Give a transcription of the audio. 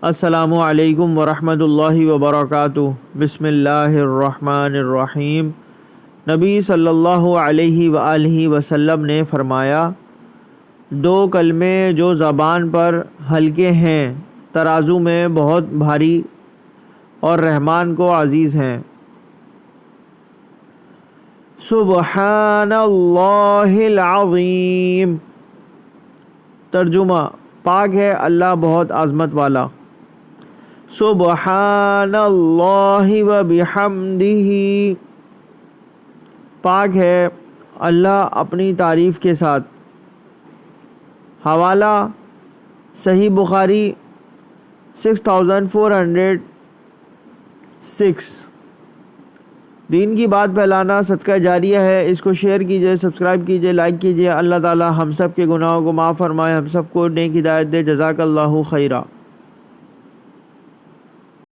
السلام علیکم ورحمۃ اللہ وبرکاتہ۔ بسم اللہ الرحمن الرحیم۔ نبی صلی اللہ علیہ وآلہ وسلم نے فرمایا، دو کلمے جو زبان پر ہلکے ہیں ترازو میں بہت بھاری اور رحمان کو عزیز ہیں۔ سبحان اللہ العظیم۔ ترجمہ: پاک ہے اللہ بہت عظمت والا۔ سبحان اللہ و بحمدہ، پاک ہے اللہ اپنی تعریف کے ساتھ۔ حوالہ: صحیح بخاری 6406۔ دین کی بات پھیلانا صدقہ جاریہ ہے، اس کو شیئر کیجئے، سبسکرائب کیجئے، لائک کیجئے۔ اللہ تعالی ہم سب کے گناہوں کو معاف فرمائے، ہم سب کو نیک ہدایت دے۔ جزاک اللہ خیرہ۔